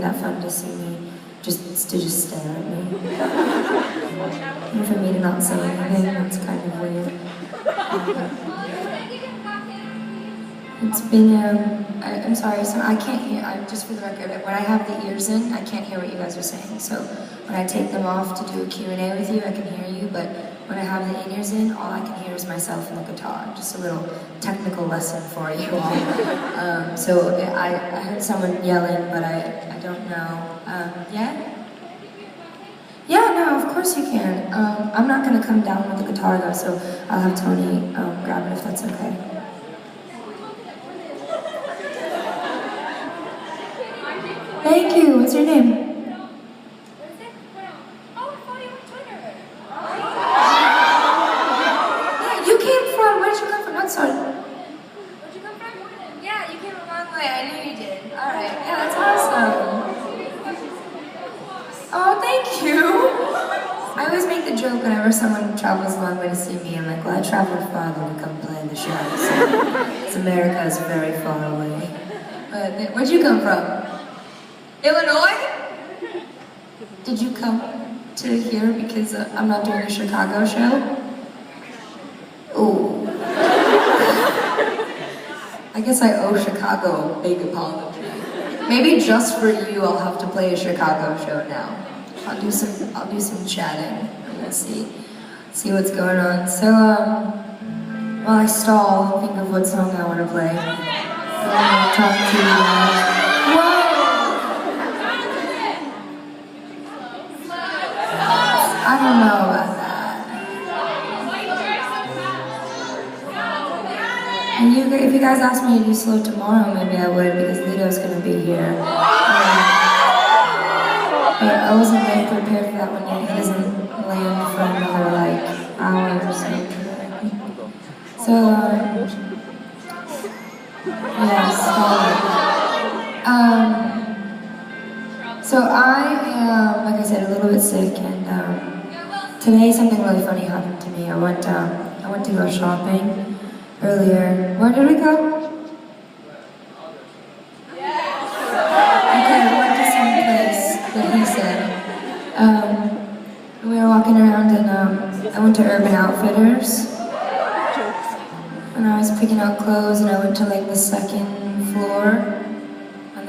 that fun to see me, just stare at me. And for me to not say anything, that's kind of weird. It's been, I'm sorry, so I can't hear, just for the record, when I have the ears in, I can't hear what you guys are saying. So when I take them off to do a Q&A with you, I can hear you, but when I have the in-ears in, all I can hear is myself and the guitar. Just a little technical lesson for you all. So I heard someone yelling, but I don't know. Yeah? Yeah, no, of course you can. I'm not gonna come down with the guitar though, so I'll have Tony grab it if that's okay. Thank you. What's your name? Yeah, you came from. Where did you come from? Not sorry. Where'd you come from? Yeah, you came a long way. I knew you did. All right. Yeah, that's awesome. Oh, thank you. I always make the joke whenever someone travels a long way to see me. I'm like, well, I traveled farther to come play the show. So America is very far away. But where'd you come from? Illinois? Did you come to here because I'm not doing a Chicago show? Oh. I guess I owe Chicago a big apology. Maybe just for you, I'll have to play a Chicago show now. I'll do some chatting. We'll see what's going on. So, while I stall and think of what song I want to play, I want to talk to you guys. I don't know about that. And if you guys ask me to do slow tomorrow, maybe I would, because Lito's gonna be here. But I wasn't really prepared for that one yet. He doesn't land for another hour or so. So, yeah, so I am, like I said, a little bit sick, and today something really funny happened to me. I went to go shopping earlier. Where did we go? Okay, we went to some place that he said. We were walking around, and I went to Urban Outfitters, and I was picking out clothes, and I went to the second floor.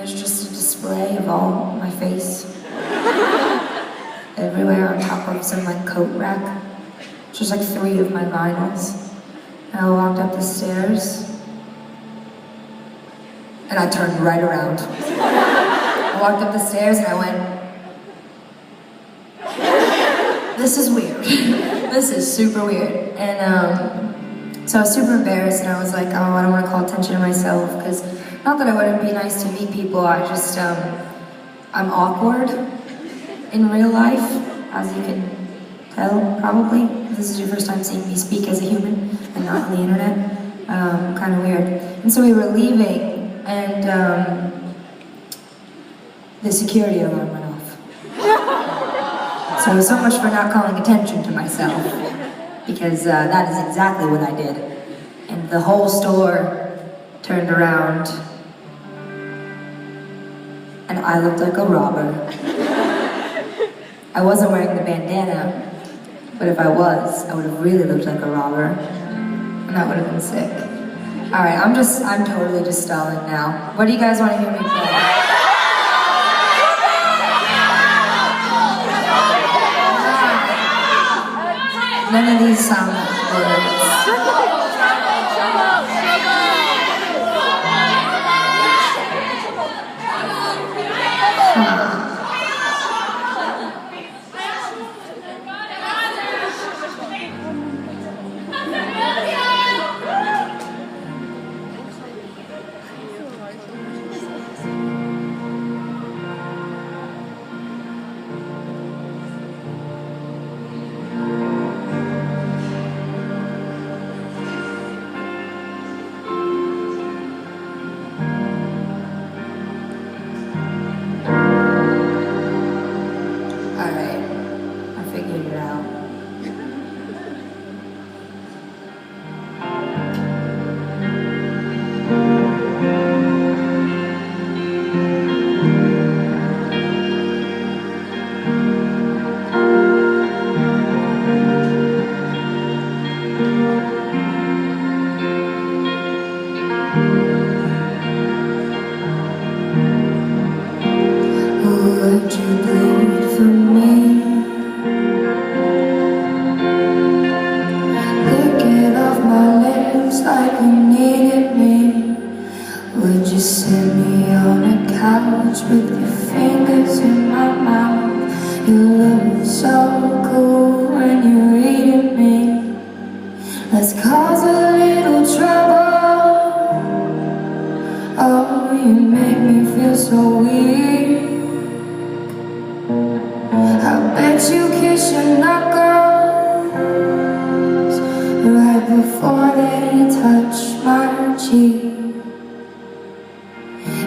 There's just a display of all my face everywhere on top of some coat rack. Just 3 of my vinyls. And I walked up the stairs and I turned right around. I walked up the stairs and I went, this is weird. This is super weird. And so I was super embarrassed, and I was like, oh, I don't want to call attention to myself, because not that I wouldn't be nice to meet people, I just, I'm awkward in real life, as you can tell, probably. This is your first time seeing me speak as a human and not on the internet. Kind of weird. And so we were leaving, and the security alarm went off. So much for not calling attention to myself, because that is exactly what I did. And the whole store turned around, and I looked like a robber. I wasn't wearing the bandana, but if I was, I would have really looked like a robber, and that would have been sick. All right, I'm totally just stalling now. What do you guys want to hear me play? None of these sound like words. Would you bleed for me? Licking off my lips like you needed me. Would you sit me on a couch with your fingers in my mouth? You look so cool when you're eating me. Let's cause a little trouble. Oh, you make me feel so weak. I bet you kiss your knuckles right before they touch my cheek.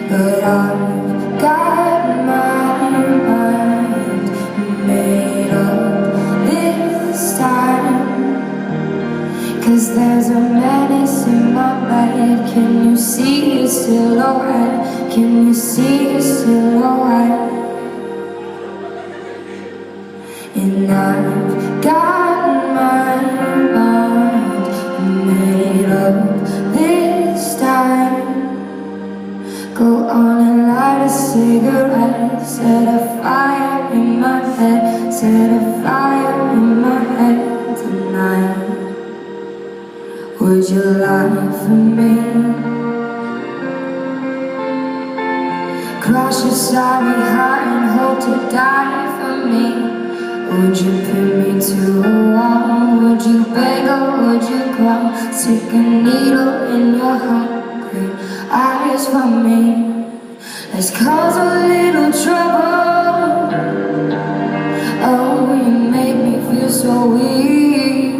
But I've got my mind made up this time. 'Cause there's a menace in my bed. Can you see his silhouette? Can you see his silhouette? And I've got my mind made up this time. Go on and light a cigarette. Set a fire in my head. Set a fire in my head tonight. Would you lie for me? Cross your sorry heart and hope to die for me. Would you pin me to a wall? Would you beg or would you crawl? Stick a needle in your hungry eyes for me. Let's cause a little trouble. Oh, you make me feel so weak.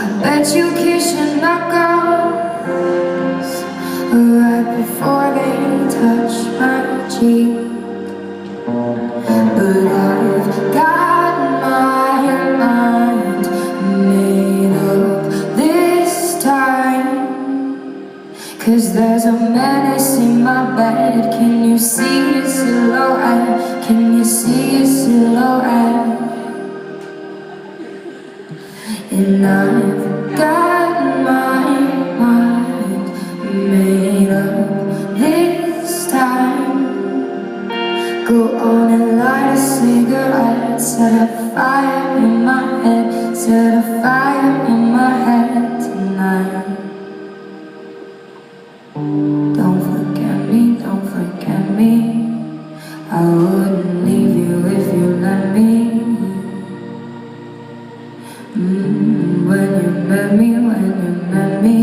I bet you kiss your knuckles right before they touch my cheek. But I've got my mind made up this time. 'Cause there's a menace in my bed. Can you see his silhouette? Can you see his silhouette? And I've got my mind made up this time. Go on and light a cigarette. Set a fire in my head. Set a fire in my head tonight. Don't forget me, don't forget me. I wouldn't leave you if you let me. When you met me,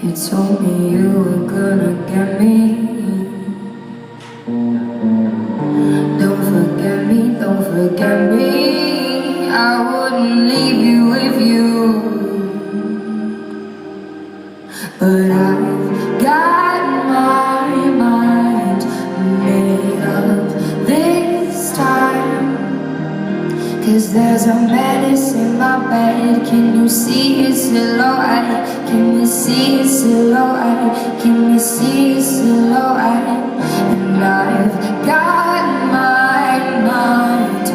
you told me you were gonna get me. Don't forget me, don't forget me. I wouldn't leave you if you. But I've got my mind made up this time. 'Cause there's a menace in my bed. Can you see his silhouette? Can you see his silhouette? Can you see his silhouette? And I've got my mind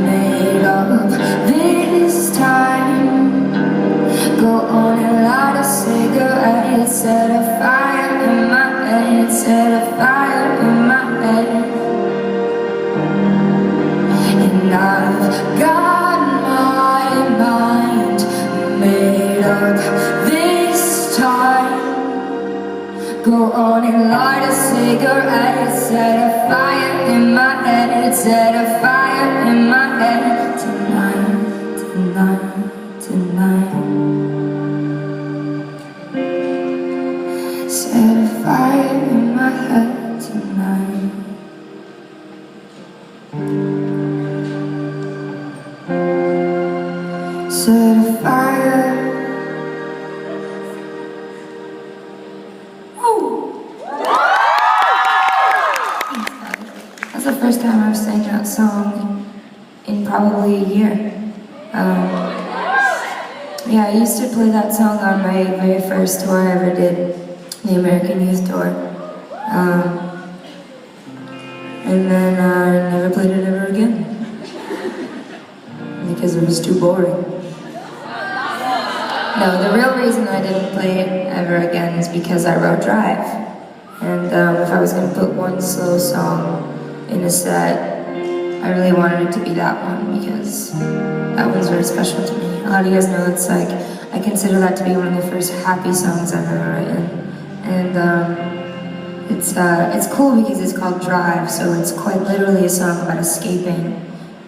made up this time. Go on and light a cigarette. Set a fire in my head. Set a fire in my head. And I've got my mind made up this time. Go on and light a cigarette. Set a fire in my head. Set a fire in my head tonight, tonight, tonight. Set a fire in my head tonight. Set a fire. Woo! That's the first time I've sang that song in probably a year. Yeah, I used to play that song on my very first tour I ever did, the American Youth Tour. And then I never played it ever again. Because it was too boring. No, the real reason I didn't play it ever again is because I wrote Drive. And if I was going to put one slow song in a set, I really wanted it to be that one because that one's very special to me. A lot of you guys know it's like, I consider that to be one of the first happy songs I've ever written. And it's cool because it's called Drive, so it's quite literally a song about escaping,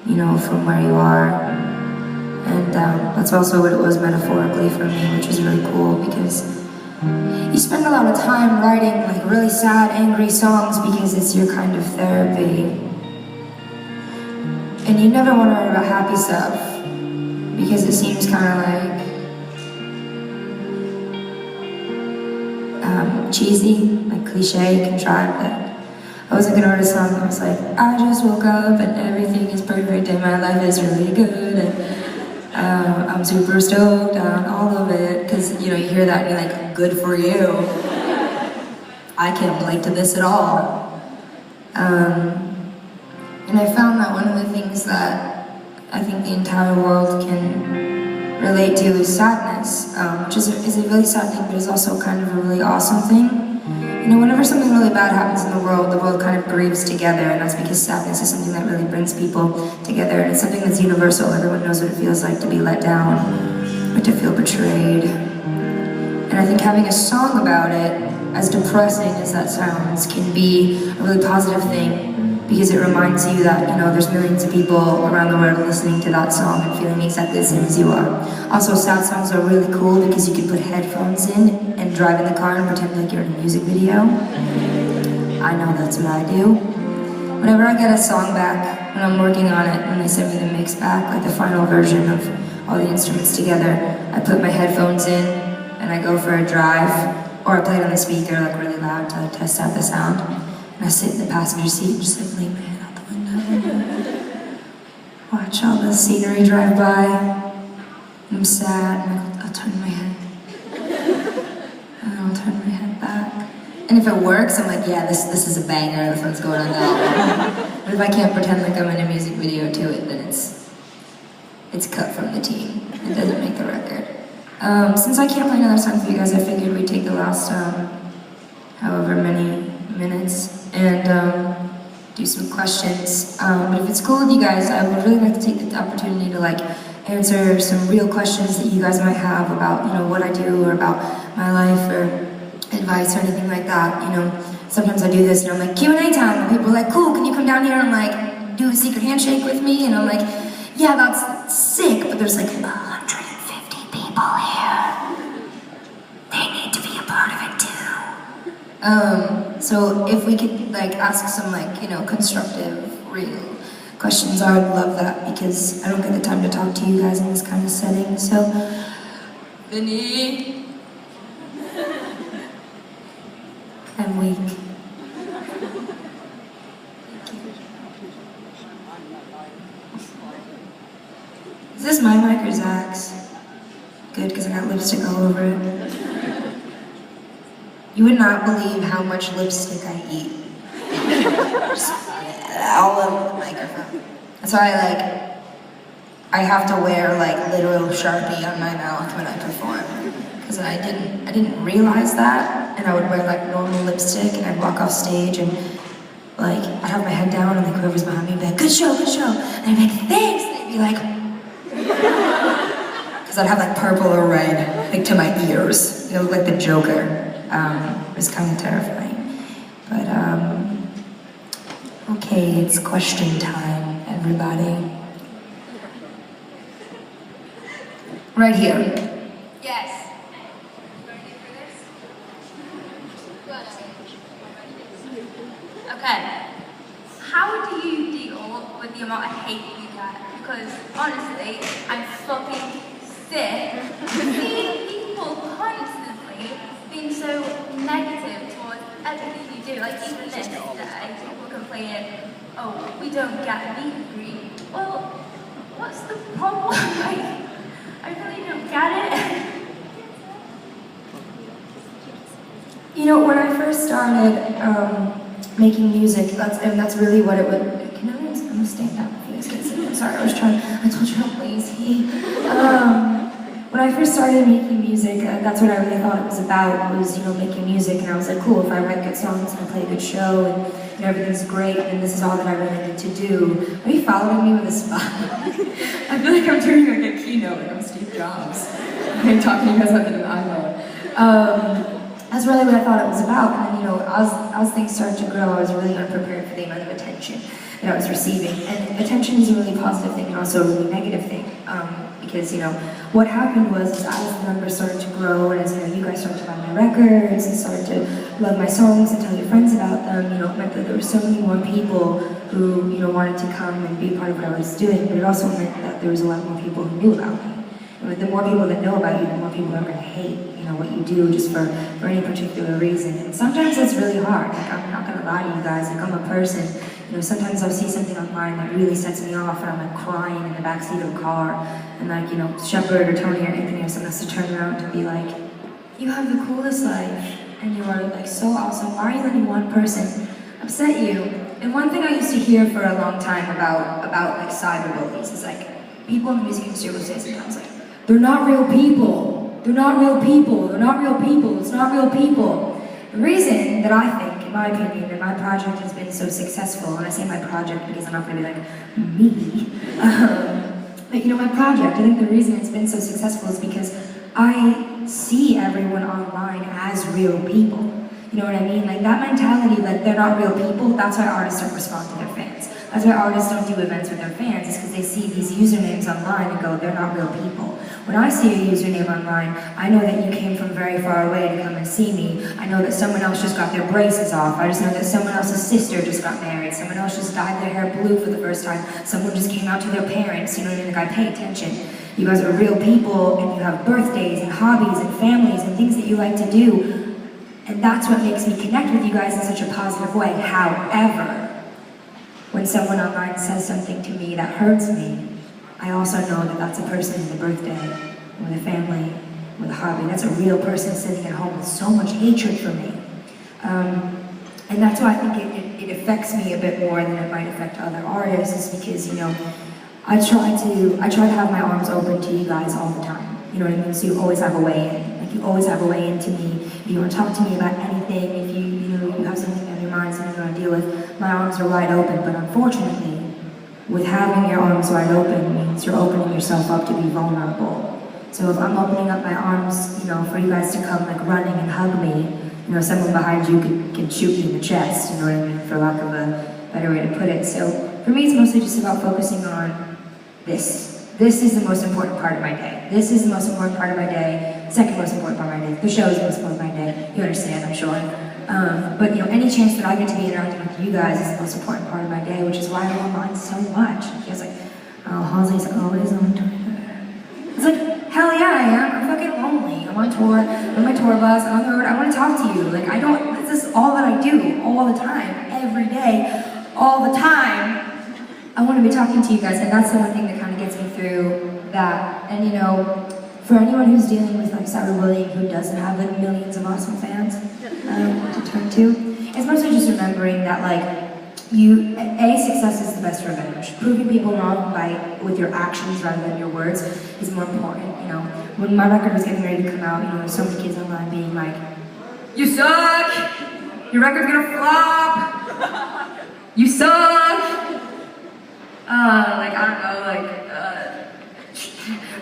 you know, from where you are. And that's also what it was metaphorically for me, which was really cool because you spend a lot of time writing like really sad, angry songs because it's your kind of therapy. And you never want to write about happy stuff because it seems kind of like cheesy, like cliche, contrived. But I wasn't gonna write a song that was like, I just woke up and everything is perfect and my life is really good and I'm super stoked on all of it. Because you know, you hear that and you're like, good for you. I can't relate to this at all. And I found that one of the things that I think the entire world can relate to is sadness, which is a really sad thing, but is also kind of a really awesome thing. You know, whenever something really bad happens in the world kind of grieves together, and that's because sadness is something that really brings people together, and it's something that's universal. Everyone knows what it feels like to be let down, or to feel betrayed. And I think having a song about it, as depressing as that sounds, can be a really positive thing, because it reminds you that, you know, there's millions of people around the world listening to that song and feeling exactly the same as you are. Also, sad songs are really cool because you can put headphones in and drive in the car and pretend like you're in a music video. I know that's what I do. Whenever I get a song back, when I'm working on it, when they send me the mix back, like the final version of all the instruments together, I put my headphones in and I go for a drive, or I play it on the speaker like really loud to test out the sound. And I sit in the passenger seat and just like lean my head out the window. Watch all the scenery drive by. I'm sad, and I'll turn my head. And I'll turn my head back. And if it works, I'm like, yeah, this is a banger, this one's going on now. But if I can't pretend like I'm in a music video to it, then it's cut from the team. It doesn't make the record. Since I can't play another song for you guys, I figured we'd take the last however many minutes and do some questions. But if it's cool with you guys, I would really like to take the opportunity to like answer some real questions that you guys might have about, you know, what I do or about my life or advice or anything like that. You know, sometimes I do this and I'm like, Q&A time, and people are like, cool, can you come down here and like do a secret handshake with me? And I'm like, yeah, that's sick, but there's like 150 people here. They need to be a part of it too. So if we could like ask some like, you know, constructive, real questions, I would love that because I don't get the time to talk to you guys in this kind of setting. So, Vinny, I'm weak. Is this my mic or Zach's? Good, because I got lipstick all over it. You would not believe how much lipstick I eat. All over the microphone. That's why I have to wear like literal Sharpie on my mouth when I perform. Because I didn't realize that, and I would wear like normal lipstick and I'd walk off stage and like I'd have my head down and like whoever's behind me would be like, good show, good show. And I'd be like, thanks, and they'd be like, because I'd have like purple or red, like to my ears. You know, like the Joker. It was kind of terrifying. But, okay, it's question time, everybody. Right here. Yes. Okay. How do you deal with the amount of hate you get? Because honestly, I'm fucking sick of seeing people constantly being so negative towards everything you do. Like even this day, people complaining, oh, we don't get meet and greet. Well, what's the problem? Like, I really don't get it. You know, when I first started making music, that's really what it would. I'm gonna stand up if you guys can see. I'm sorry, I told you I'm lazy. when I first started making music, that's what I really thought it was about, was, making music, and I was like, cool, if I write good songs and I play a good show and everything's great, and this is all that I really need to do. Are you following me with a smile? I feel like I'm doing like a keynote, like I'm Steve Jobs. I'm talking to you guys about the iPhone. That's really what I thought it was about, and then, as things started to grow, I was really unprepared for the amount of attention that I was receiving. And attention is a really positive thing and also a really negative thing. Because, what happened was as the numbers started to grow and as, you guys started to buy my records and started to love my songs and tell your friends about them, it meant that there were so many more people who, wanted to come and be part of what I was doing, but it also meant that there was a lot more people who knew about me. And the more people that know about you, the more people are going to hate, what you do just for any particular reason. And sometimes it's really hard. Like, I'm not going to lie to you guys, like, I'm a person. Sometimes I'll see something online that really sets me off and I'm like crying in the backseat of a car and like, Shepard or Tony or Anthony or someone has to turn around to be like, you have the coolest life and you are like so awesome. Why are you letting one person upset you? And one thing I used to hear for a long time about like cyberbullies is like, people in the music industry will say sometimes like, they're not real people. They're not real people. They're not real people. It's not real people. The reason that I think, in my opinion, that my project has been so successful, and I say my project because I'm not going to be like, me, but my project, I think the reason it's been so successful is because I see everyone online as real people. You know what I mean? Like that mentality, like they're not real people, that's why artists don't respond to their fans. That's why artists don't do events with their fans, is because they see these usernames online and go, they're not real people. When I see a username online, I know that you came from very far away to come and see me. I know that someone else just got their braces off. I just know that someone else's sister just got married. Someone else just dyed their hair blue for the first time. Someone just came out to their parents. You know what I mean? Like, I pay attention. You guys are real people, and you have birthdays and hobbies and families and things that you like to do. And that's what makes me connect with you guys in such a positive way. However, when someone online says something to me that hurts me, I also know that that's a person with a birthday, with a family, with a hobby. That's a real person sitting at home with so much hatred for me. And that's why I think it affects me a bit more than it might affect other artists, is because, I try to have my arms open to you guys all the time. You know what I mean? So you always have a way in. Like, you always have a way into me. If you want to talk to me about anything, if you have something on your mind, something you want to deal with, my arms are wide open. But unfortunately, with having your arms wide open means you're opening yourself up to be vulnerable. So if I'm opening up my arms, for you guys to come like running and hug me, someone behind you can shoot me in the chest, you know what I mean, for lack of a better way to put it. So for me, it's mostly just about focusing on this. This is the most important part of my day. This is the most important part of my day. Second most important part of my day. The show is the most important part of my day. You understand, I'm sure. But any chance that I get to be interacting with you guys is the most important part of my day, which is why I'm online so much. You guys like, oh, Halsey's always on Twitter. It's like, hell yeah, I am. I'm fucking lonely. I'm on tour, I'm on my tour bus, I'm on the road. I want to talk to you. Like, this is all that I do, all the time, every day, all the time. I want to be talking to you guys, and that's the one thing that kind of gets me through that. And for anyone who's dealing with like cyberbullying, who doesn't have like millions of awesome fans to turn to, it's mostly just remembering that like success is the best revenge. Proving people wrong with your actions rather than your words is more important. When my record was getting ready to come out, there's so many kids online being like, "You suck! Your record's gonna flop! You suck!"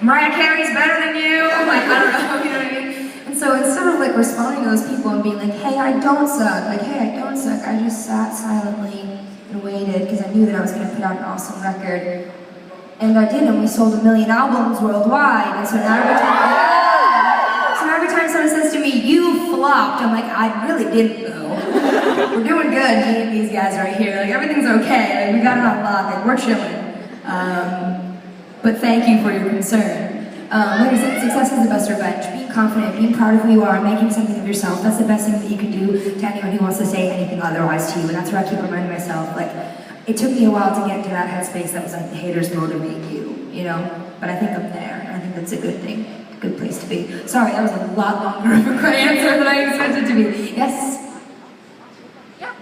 Mariah Carey's better than you. Like, I don't know, you know what I mean? And so instead of like responding to those people and being like, hey, I don't suck. Like, hey, I don't suck. I just sat silently and waited because I knew that I was going to put out an awesome record. And I did, and we sold 1 million albums worldwide. And so now every time someone says to me, you flopped, I'm like, I really didn't though. We're doing good, me and these guys right here. Like, everything's okay. Like, we got it on lock. Like, we're chilling. But thank you for your concern. Like I said, success is the best revenge. Being confident, being proud of who you are, making something of yourself, that's the best thing that you can do to anyone who wants to say anything otherwise to you. And that's where I keep reminding myself, like, it took me a while to get into that headspace that was like, the haters motivate you, But I think I'm there, and I think that's a good thing, a good place to be. Sorry, that was a lot longer of a great answer than I expected to be. Yes? Yeah.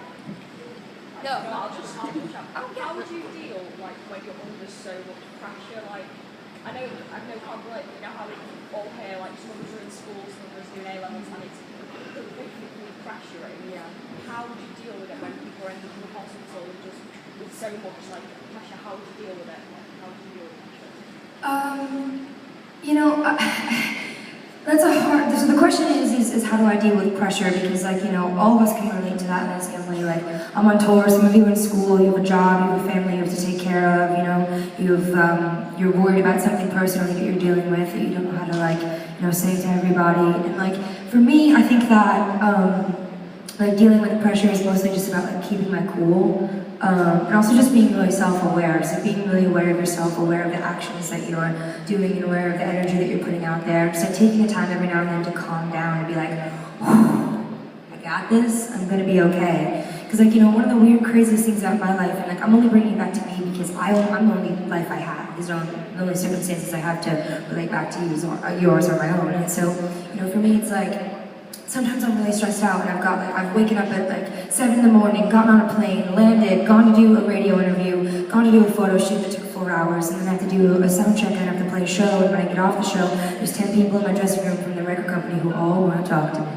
No, I'll just jump. How would you deal, like, when you're under so much pressure? Like, I I know quite well, you know how we all hear like some of us are in school, some of us doing A-levels, and it's completely pressuring. Yeah. How would you deal with it when people are ending up in the hospital and just with so much like pressure? How would you deal with it? How would you deal with pressure? You know, that's a hard. So the question is how do I deal with pressure? Because like you know, all of us can relate to that in the same way. Like I'm on tour. Some of you are in school. You have a job. You have a family you have to take care of. You know, you're worried about something personally that you're dealing with that you don't know how to like say to everybody. And like for me, I think that like dealing with the pressure is mostly just about like keeping my cool. And also just being really self-aware, so being really aware of yourself, aware of the actions that you're doing, and aware of the energy that you're putting out there. Just like taking the time every now and then to calm down and be like, I got this, I'm gonna be okay. Because like, you know, one of the weird, craziest things about my life, and like I'm only bringing it back to me because I'm the only life I have. These are the only circumstances I have to relate back to yours or my own. And so, you know, for me it's like, sometimes I'm really stressed out and I've waken up at like 7 in the morning, gotten on a plane, landed, gone to do a radio interview, gone to do a photo shoot that took 4 hours, and then I have to do a sound check and I have to play a show, and when I get off the show, there's 10 people in my dressing room from the record company who all want to talk to me.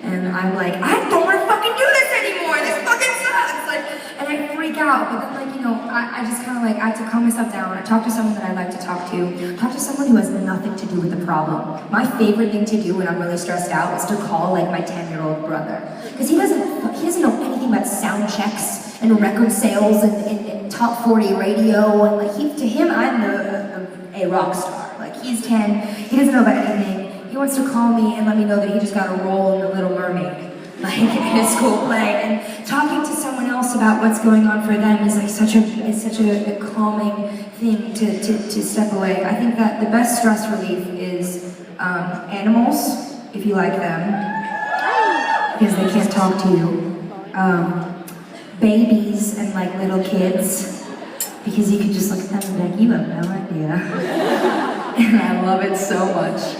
And I'm like, I don't want to fucking do this anymore, this fucking sucks! Like, and I freak out, but then like, you know, I just kind of like, I have to calm myself down. I talk to someone that I like to talk to someone who has nothing to do with the problem. My favorite thing to do when I'm really stressed out is to call like my 10-year-old brother. Because he doesn't know anything about sound checks and record sales and top 40 radio, and like to him I'm a rock star. Like he's 10, he doesn't know about anything. He wants to call me and let me know that he just got a role in The Little Mermaid, like in his school play. And talking to someone else about what's going on for them is like such a calming thing to step away. I think that the best stress relief is animals, if you like them, because they can't talk to you. Babies and like little kids, because you can just look at them and be like, you have no idea. And I love it so much.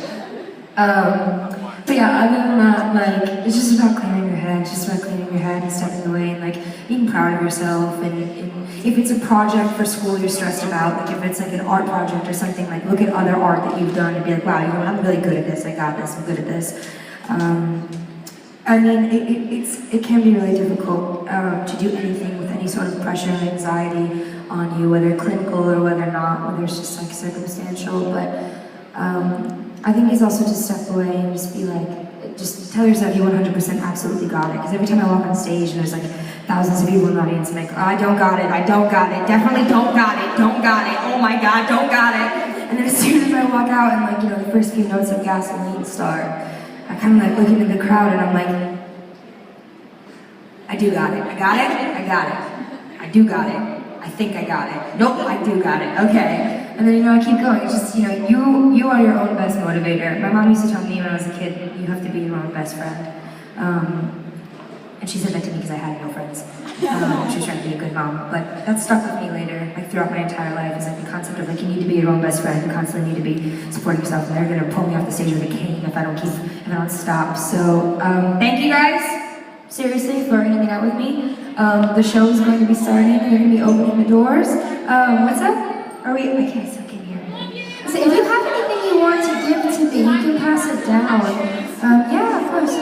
But yeah, other than that, like, it's just about clearing your head, and stepping away, and like, being proud of yourself, and if it's a project for school you're stressed about, like if it's like an art project or something, like look at other art that you've done and be like, wow, you know what, I'm really good at this, I got this, I'm good at this. I mean, it can be really difficult to do anything with any sort of pressure and anxiety on you, whether clinical or whether not, whether it's just like circumstantial, but I think it's also to step away and just be like, just tell yourself you 100% absolutely got it. Because every time I walk on stage and there's like thousands of people in the audience, I'm like, oh, I don't got it, definitely don't got it, oh my God, don't got it. And then as soon as I walk out and like, you know, the first few notes of Gasoline start, I kind of like look into the crowd and I'm like, I do got it, I do got it, I think I got it, nope, I do got it, okay. And then, you know, I keep going. It's just, you know, you are your own best motivator. My mom used to tell me when I was a kid, you have to be your own best friend. And she said that to me because I had no friends. She was trying to be a good mom. But that stuck with me later, like throughout my entire life, is like the concept of like, you need to be your own best friend. You constantly need to be supporting yourself. And they're going to pull me off the stage with a cane if I don't stop. So, thank you guys, seriously, for hanging out with me. The show is going to be starting. They're going to be opening the doors. What's up? I still can't hear you. So if you have anything you want to give to me, you can pass it down. Yeah, of course.